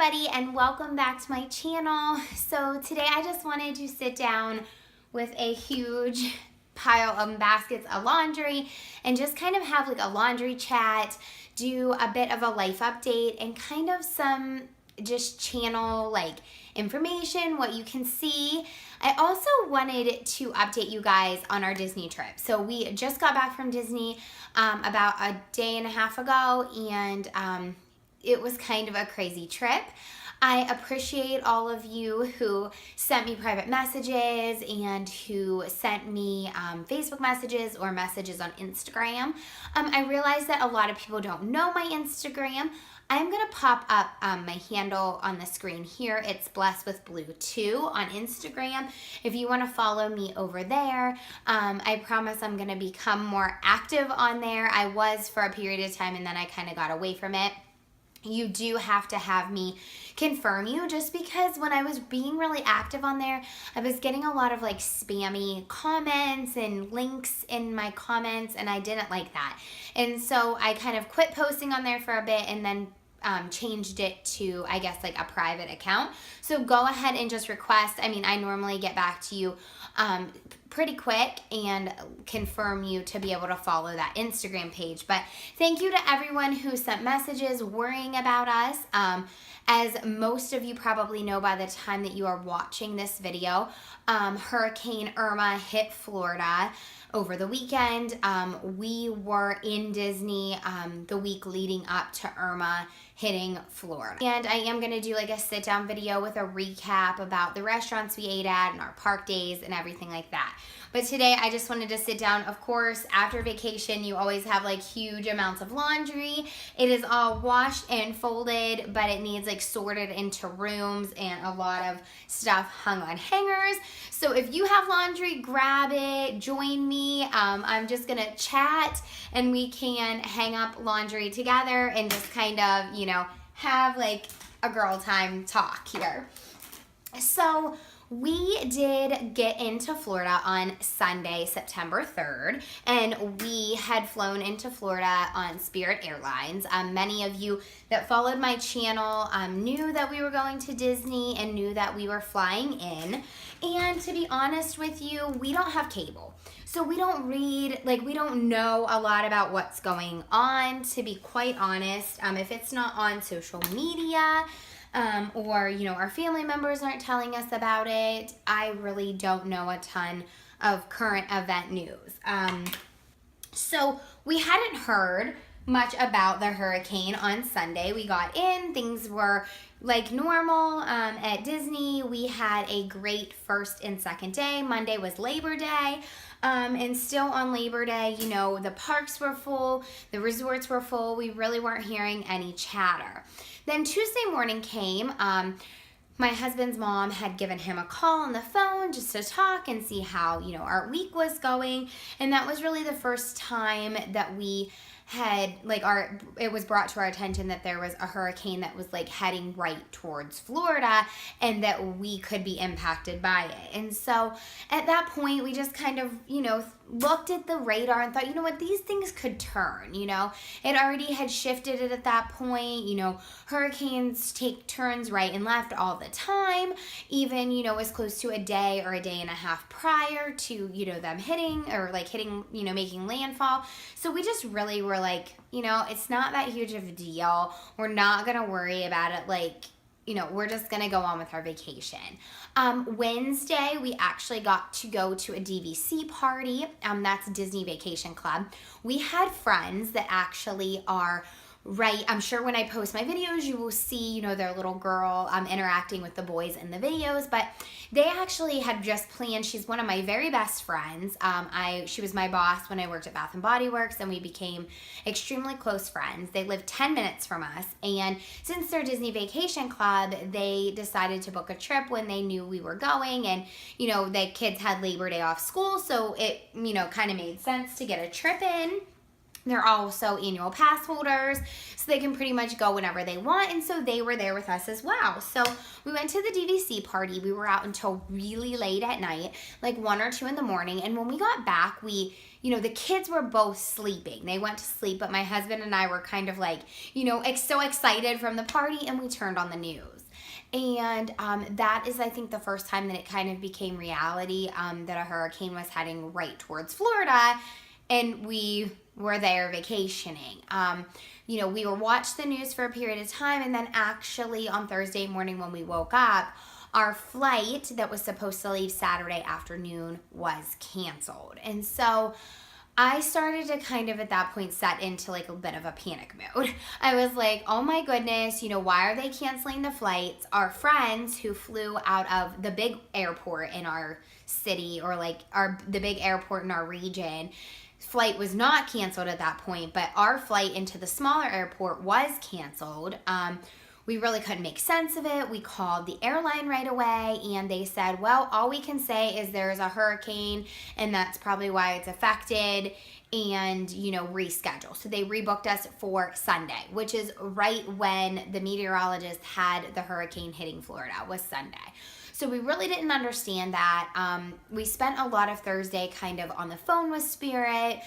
everybody, and welcome back to my channel. So today I just wanted to sit down with a huge pile of baskets of laundry and just kind of have like a laundry chat, do a bit of a life update, and kind of some just channel like information, what you can see. I also wanted to update you guys on our Disney trip. So we just got back from Disney about a day and a half ago, and it was kind of a crazy trip. I appreciate all of you who sent me private messages and who sent me Facebook messages or messages on Instagram. I realize that a lot of people don't know my Instagram. I'm going to pop up my handle on the screen here. It's Blessed with Blue 2 on Instagram. If you want to follow me over there, I promise I'm going to become more active on there. I was for a period of time and then I kind of got away from it. You do have to have me confirm you, just because when I was being really active on there, I was getting a lot of like spammy comments and links in my comments, and I didn't like that. And so I kind of quit posting on there for a bit and then changed it to, I guess, like a private account. So go ahead and just request. I mean, I normally get back to you pretty quick and confirm you to be able to follow that Instagram page. But thank you to everyone who sent messages worrying about us. As most of you probably know by the time that you are watching this video, Hurricane Irma hit Florida over the weekend. We were in Disney the week leading up to Irma hitting Florida. And I am gonna do like a sit down video with a recap about the restaurants we ate at and our park days and everything like that. But today I just wanted to sit down. Of course, after vacation, you always have like huge amounts of laundry. It is all washed and folded, but it needs like sorted into rooms and a lot of stuff hung on hangers. So if you have laundry, grab it, join me. I'm just gonna chat and we can hang up laundry together and just kind of, you know, have like a girl time talk here. So we did get into Florida on Sunday, September 3rd, and we had flown into Florida on Spirit Airlines. Many of you that followed my channel knew that we were going to Disney and knew that we were flying in. And to be honest with you, we don't have cable. So we don't read, like we don't know a lot about what's going on, to be quite honest. If it's not on social media, or, you know, our family members aren't telling us about it, I really don't know a ton of current event news. So we hadn't heard much about the hurricane on Sunday. We got in, things were like normal at Disney. We had a great first and second day. Monday was Labor Day. And still on Labor Day, you know, the parks were full, the resorts were full. We really weren't hearing any chatter. Then Tuesday morning came. My husband's mom had given him a call on the phone just to talk and see how, you know, our week was going. And that was really the first time that we had like it was brought to our attention that there was a hurricane that was like heading right towards Florida and that we could be impacted by it. And so at that point we just kind of, you know, looked at the radar and thought, you know what, these things could turn, you know. It already had shifted it at that point. You know, hurricanes take turns right and left all the time, even, you know, as close to a day or a day and a half prior to, you know, them hitting, you know, making landfall. So we just really were like, you know, it's not that huge of a deal. We're not gonna worry about it. Like, you know, we're just gonna go on with our vacation. Wednesday, we actually got to go to a DVC party. That's Disney Vacation Club. We had friends that actually are right. I'm sure when I post my videos, you will see, you know, their little girl interacting with the boys in the videos, but they actually had just planned. She's one of my very best friends. She was my boss when I worked at Bath & Body Works, and we became extremely close friends. They live 10 minutes from us, and since they're Disney Vacation Club, they decided to book a trip when they knew we were going, and, you know, the kids had Labor Day off school, so it, you know, kind of made sense to get a trip in. They're also annual pass holders, so they can pretty much go whenever they want, and so they were there with us as well. So we went to the DVC party. We were out until really late at night, like 1 or 2 in the morning, and when we got back, the kids were both sleeping. They went to sleep, but my husband and I were kind of like, so excited from the party, and we turned on the news. And that is, I think, the first time that it kind of became reality, that a hurricane was heading right towards Florida, and we were there vacationing. We were watched the news for a period of time, and then actually on Thursday morning when we woke up, our flight that was supposed to leave Saturday afternoon was canceled. And so I started to kind of at that point set into like a bit of a panic mode. I was like, oh my goodness, why are they canceling the flights? Our friends who flew out of the big airport in our city, or like the big airport in our region, flight was not canceled at that point, but our flight into the smaller airport was canceled. We really couldn't make sense of it. We called the airline right away, and they said, well, all we can say is there's a hurricane, and that's probably why it's affected, and, reschedule. So they rebooked us for Sunday, which is right when the meteorologist had the hurricane hitting Florida, was Sunday. So we really didn't understand that. We spent a lot of Thursday kind of on the phone with Spirit.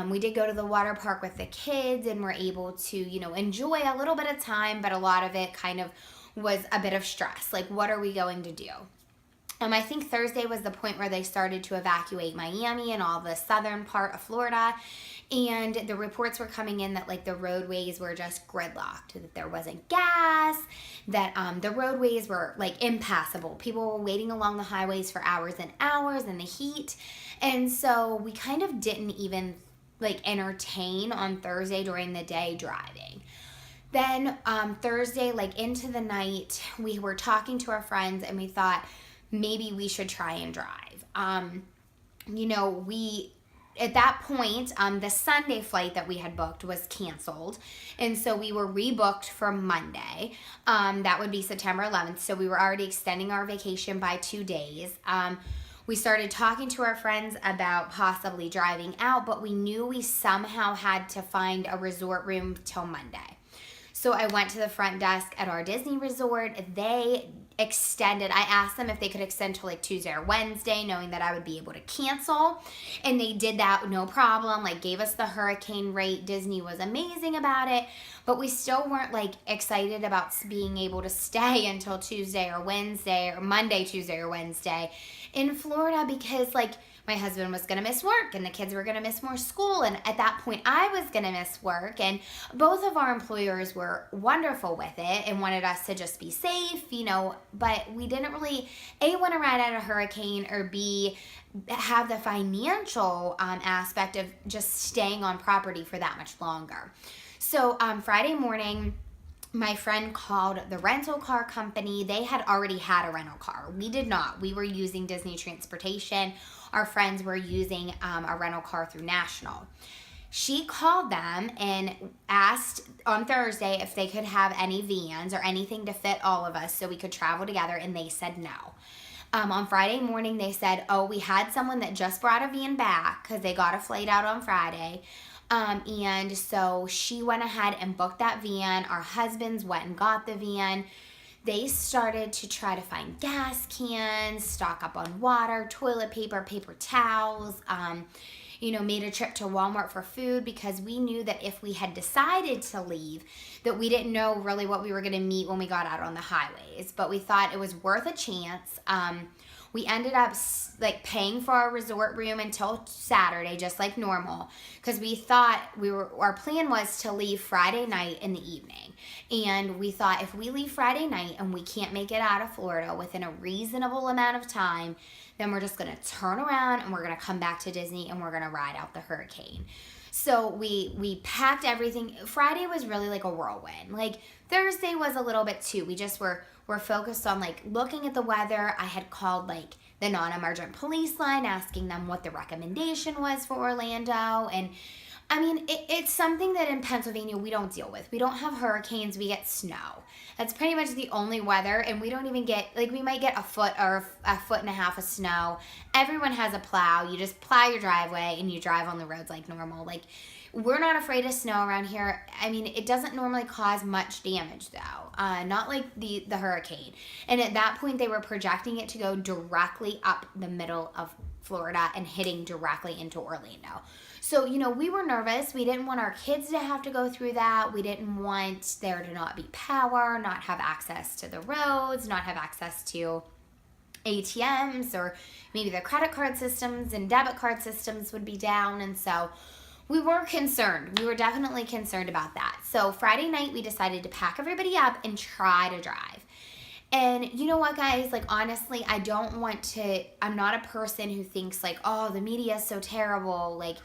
We did go to the water park with the kids and were able to, enjoy a little bit of time, but a lot of it kind of was a bit of stress. Like, what are we going to do? I think Thursday was the point where they started to evacuate Miami and all the southern part of Florida. And the reports were coming in that like the roadways were just gridlocked, that there wasn't gas, that the roadways were like impassable. People were waiting along the highways for hours and hours in the heat. And so we kind of didn't even like entertain on Thursday during the day driving. Then Thursday, like into the night, we were talking to our friends and we thought maybe we should try and drive. At that point, the Sunday flight that we had booked was canceled. And so we were rebooked for Monday. That would be September 11th. So we were already extending our vacation by 2 days. We started talking to our friends about possibly driving out, but we knew we somehow had to find a resort room till Monday. So I went to the front desk at our Disney resort. They extended. I asked them if they could extend to like Tuesday or Wednesday, knowing that I would be able to cancel. And they did that, no problem. Like, gave us the hurricane rate. Disney was amazing about it. But we still weren't like excited about being able to stay until Tuesday or Wednesday, or Monday, Tuesday or Wednesday in Florida, because like my husband was going to miss work and the kids were going to miss more school. And at that point, I was going to miss work. And both of our employers were wonderful with it and wanted us to just be safe, but we didn't really, A, want to ride out a hurricane, or B, have the financial aspect of just staying on property for that much longer. So Friday morning, my friend called the rental car company. They had already had a rental car. We did not. We were using Disney Transportation. Our friends were using a rental car through National. She called them and asked on Thursday if they could have any vans or anything to fit all of us so we could travel together, and they said no. On Friday morning, they said, we had someone that just brought a van back because they got a flight out on Friday. And so she went ahead and booked that van. Our husbands went and got the van. They started to try to find gas cans, stock up on water, toilet paper, paper towels, made a trip to Walmart for food, because we knew that if we had decided to leave, that we didn't know really what we were going to meet when we got out on the highways. But we thought it was worth a chance. We ended up like paying for our resort room until Saturday, just like normal, because we thought our plan was to leave Friday night in the evening. And we thought if we leave Friday night and we can't make it out of Florida within a reasonable amount of time, then we're just going to turn around and we're going to come back to Disney and we're going to ride out the hurricane. So we packed everything. Friday was really like a whirlwind. Like Thursday was a little bit too. We just were focused on like looking at the weather. I had called like the non-emergent police line, asking them what the recommendation was for Orlando. And I mean, it's something that in Pennsylvania we don't deal with. We don't have hurricanes, we get snow. That's pretty much the only weather, and we don't even get, like, we might get a foot or a foot and a half of snow. Everyone has a plow. You just plow your driveway and you drive on the roads like normal. Like, We're not afraid of snow around here. I mean, it doesn't normally cause much damage though, not like the hurricane. And at that point, they were projecting it to go directly up the middle of Florida and hitting directly into Orlando. So, you know, we were nervous. We didn't want our kids to have to go through that. We didn't want there to not be power, not have access to the roads, not have access to ATMs, or maybe the credit card systems and debit card systems would be down. And so we were concerned. We were definitely concerned about that. So Friday night, we decided to pack everybody up and try to drive. And you know what, guys? Like, honestly, I'm not a person who thinks like, oh, the media is so terrible. Like,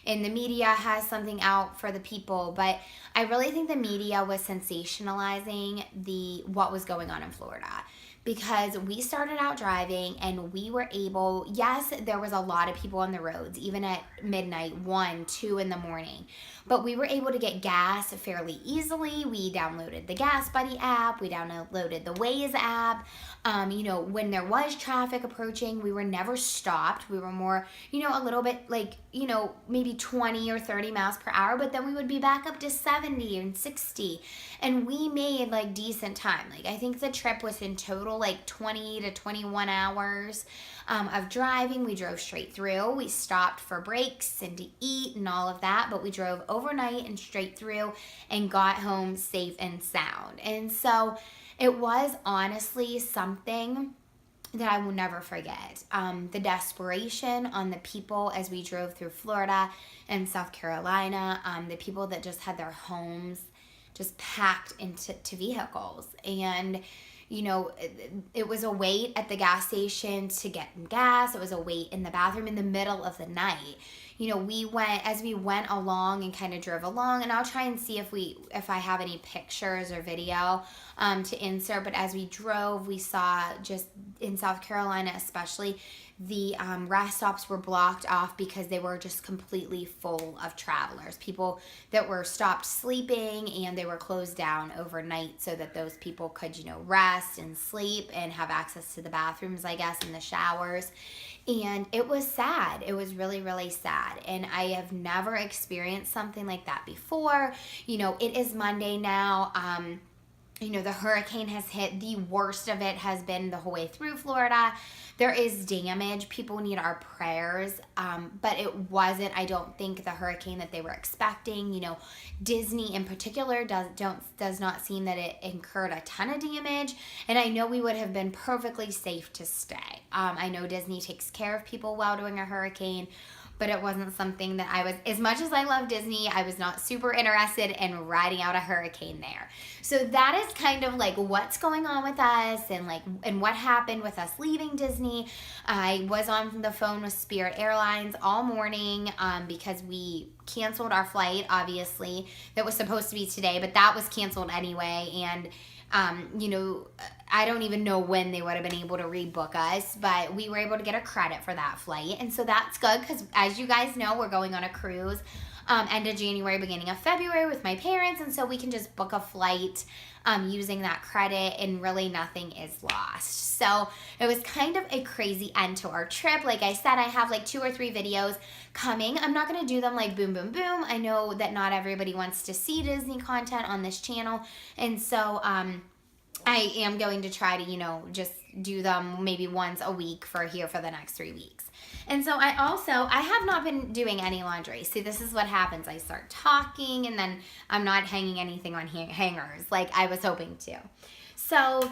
and the media has something out for the people. But I really think the media was sensationalizing what was going on in Florida. Because we started out driving and we were able, yes, there was a lot of people on the roads, even at midnight, 1, 2 in the morning. But we were able to get gas fairly easily. We downloaded the Gas Buddy app. We downloaded the Waze app. You know, when there was traffic approaching, we were never stopped. We were more, you know, a little bit like, you know, maybe 20 or 30 miles per hour, but then we would be back up to 70 and 60. And we made like decent time. Like, I think the trip was in total like 20 to 21 hours of driving. We drove straight through. We stopped for breaks and to eat and all of that, but we drove overnight and straight through and got home safe and sound. And so it was honestly something that I will never forget. The desperation on the people as we drove through Florida and South Carolina, the people that just had their homes just packed into vehicles. And you know, it was a wait at the gas station to get gas. It was a wait in the bathroom in the middle of the night. You know, as we went along and kind of drove along, and I'll try and see if I have any pictures or video to insert, but as we drove, we saw just in South Carolina especially, the rest stops were blocked off because they were just completely full of travelers, people that were stopped sleeping, and they were closed down overnight so that those people could, you know, rest and sleep and have access to the bathrooms, I guess, and the showers. And it was sad. It was really, really sad. And I have never experienced something like that before. You know, it is Monday now. You know, the hurricane has hit. The worst of it has been the whole way through Florida. There is damage. People need our prayers. But it wasn't, I don't think, the hurricane that they were expecting. You know, Disney in particular does not seem that it incurred a ton of damage. And I know we would have been perfectly safe to stay. I know Disney takes care of people well during a hurricane, but it wasn't something that I was, as much as I love Disney, I was not super interested in riding out a hurricane there. So that is kind of like what's going on with us and what happened with us leaving Disney. I was on the phone with Spirit Airlines all morning because we canceled our flight, obviously, that was supposed to be today, but that was canceled anyway. And you know, I don't even know when they would have been able to rebook us, but we were able to get a credit for that flight. And so that's good because, as you guys know, we're going on a cruise end of January, beginning of February with my parents. And so we can just book a flight using that credit, and really nothing is lost. So it was kind of a crazy end to our trip. Like I said, I have like 2 or 3 videos coming. I'm not going to do them like boom, boom, boom. I know that not everybody wants to see Disney content on this channel. And so I am going to try to, you know, just do them maybe once a week for the next 3 weeks. And so I have not been doing any laundry. See, this is what happens. I start talking and then I'm not hanging anything on hangers like I was hoping to. So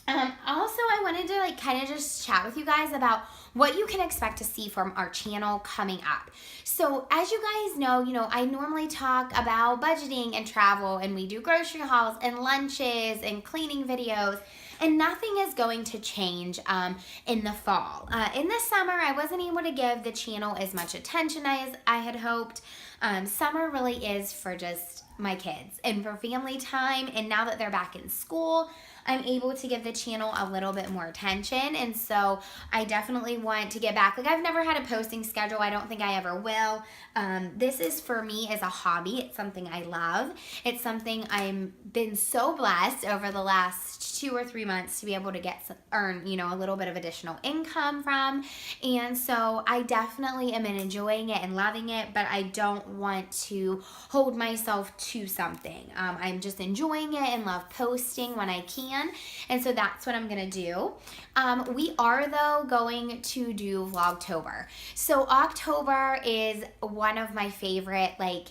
also I wanted to like kind of just chat with you guys about what you can expect to see from our channel coming up. So as you guys know, you know, I normally talk about budgeting and travel, and we do grocery hauls and lunches and cleaning videos, and nothing is going to change in the fall. In the summer, I wasn't able to give the channel as much attention as I had hoped. Summer really is for just my kids and for family time, and now that they're back in school, I'm able to give the channel a little bit more attention. And so I definitely want to get back. Like, I've never had a posting schedule. I don't think I ever will. This is for me as a hobby. It's something I love. It's something I've been so blessed over the last 2 or 3 months to be able to earn, you know, a little bit of additional income from. And so I definitely am enjoying it and loving it, but I don't want to hold myself to something. I'm just enjoying it and love posting when I can. And so that's what I'm going to do. We are, though, going to do Vlogtober. So October is one of my favorite, like,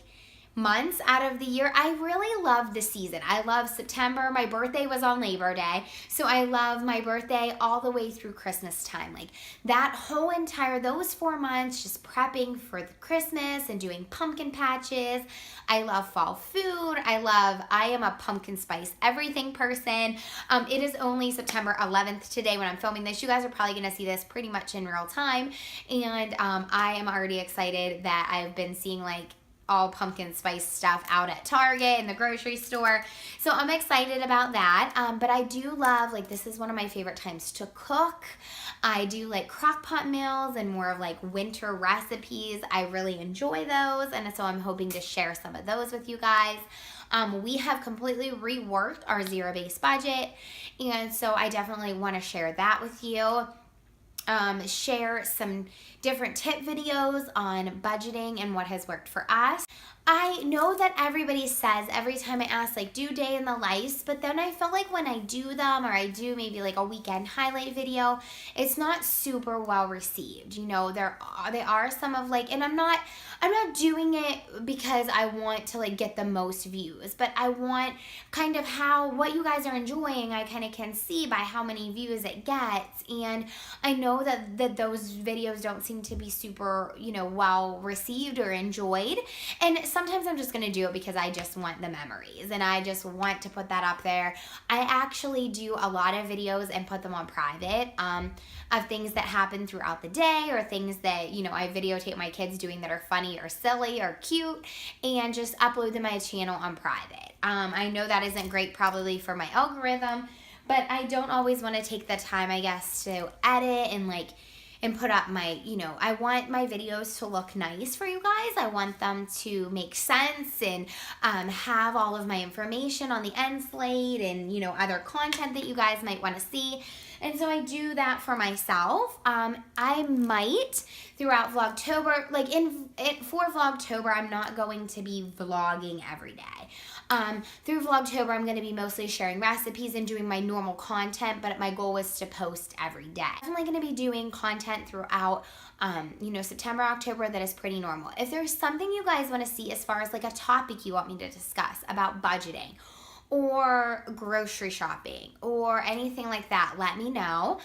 months out of the year. I really love the season. I love September. My birthday was on Labor Day, so I love my birthday all the way through Christmas time. Like that whole entire, those 4 months, just prepping for the Christmas and doing pumpkin patches. I love fall food. I am a pumpkin spice everything person. It is only September 11th today when I'm filming this. You guys are probably going to see this pretty much in real time, and I am already excited that I've been seeing like all pumpkin spice stuff out at Target and the grocery store. So I'm excited about that. But I do love, like, this is one of my favorite times to cook. I do like crock pot meals and more of like winter recipes. I really enjoy those. And so I'm hoping to share some of those with you guys. We have completely reworked our zero-based budget. And so I definitely want to share that with you. Share some different tip videos on budgeting and what has worked for us. I know that everybody says every time I ask, like, do day in the life, but then I feel like when I do them, or I do maybe like a weekend highlight video, it's not super well received. You know, they are some of like, and I'm not doing it because I want to like get the most views, but I want kind of what you guys are enjoying. I kind of can see by how many views it gets, and I know that those videos don't seem to be super, you know, well received or enjoyed, and sometimes I'm just going to do it because I just want the memories and I just want to put that up there. I actually do a lot of videos and put them on private of things that happen throughout the day, or things that, you know, I videotape my kids doing that are funny or silly or cute, and just upload them to my channel on private. I know that isn't great probably for my algorithm, but I don't always want to take the time, I guess, to edit and put up my, you know, I want my videos to look nice for you guys. I want them to make sense and have all of my information on the end slate and, you know, other content that you guys might want to see. And so I do that for myself. I might throughout Vlogtober, like for Vlogtober, I'm not going to be vlogging every day. Through Vlogtober, I'm going to be mostly sharing recipes and doing my normal content, but my goal is to post every day. I'm definitely going to be doing content throughout, you know, September, October that is pretty normal. If there's something you guys want to see as far as like a topic you want me to discuss about budgeting, or grocery shopping, or anything like that, let me know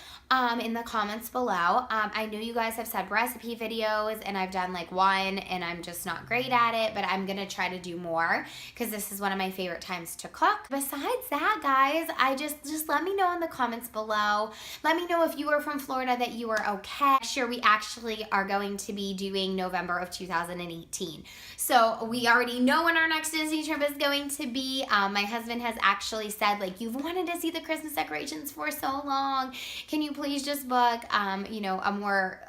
in the comments below. I know you guys have said recipe videos, and I've done like one, and I'm just not great at it, but I'm gonna try to do more because this is one of my favorite times to cook. Besides that, guys, I just let me know in the comments below. Let me know if you are from Florida that you are okay. Sure, we actually are going to be doing November of 2018. So we already know when our next Disney trip is going to be. My husband has actually said, like, you've wanted to see the Christmas decorations for so long. Can you please just book, you know, a more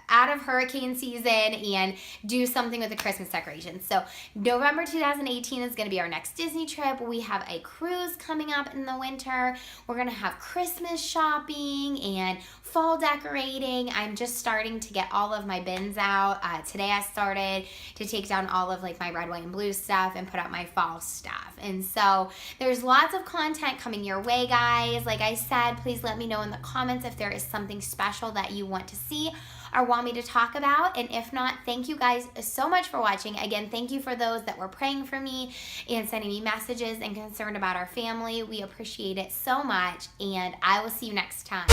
out of hurricane season and do something with the Christmas decorations. So November 2018 is going to be our next Disney trip. We have a cruise coming up in the winter. We're going to have Christmas shopping and fall decorating. I'm just starting to get all of my bins out. Today I started to take down all of like my red, white, and blue stuff and put out my fall stuff. And so there's lots of content coming your way, guys. Like I said, please let me know in the comments if there is something special that you want to see or want me to talk about. And if not, thank you guys so much for watching. Again, thank you for those that were praying for me and sending me messages and concerned about our family. We appreciate it so much, and I will see you next time.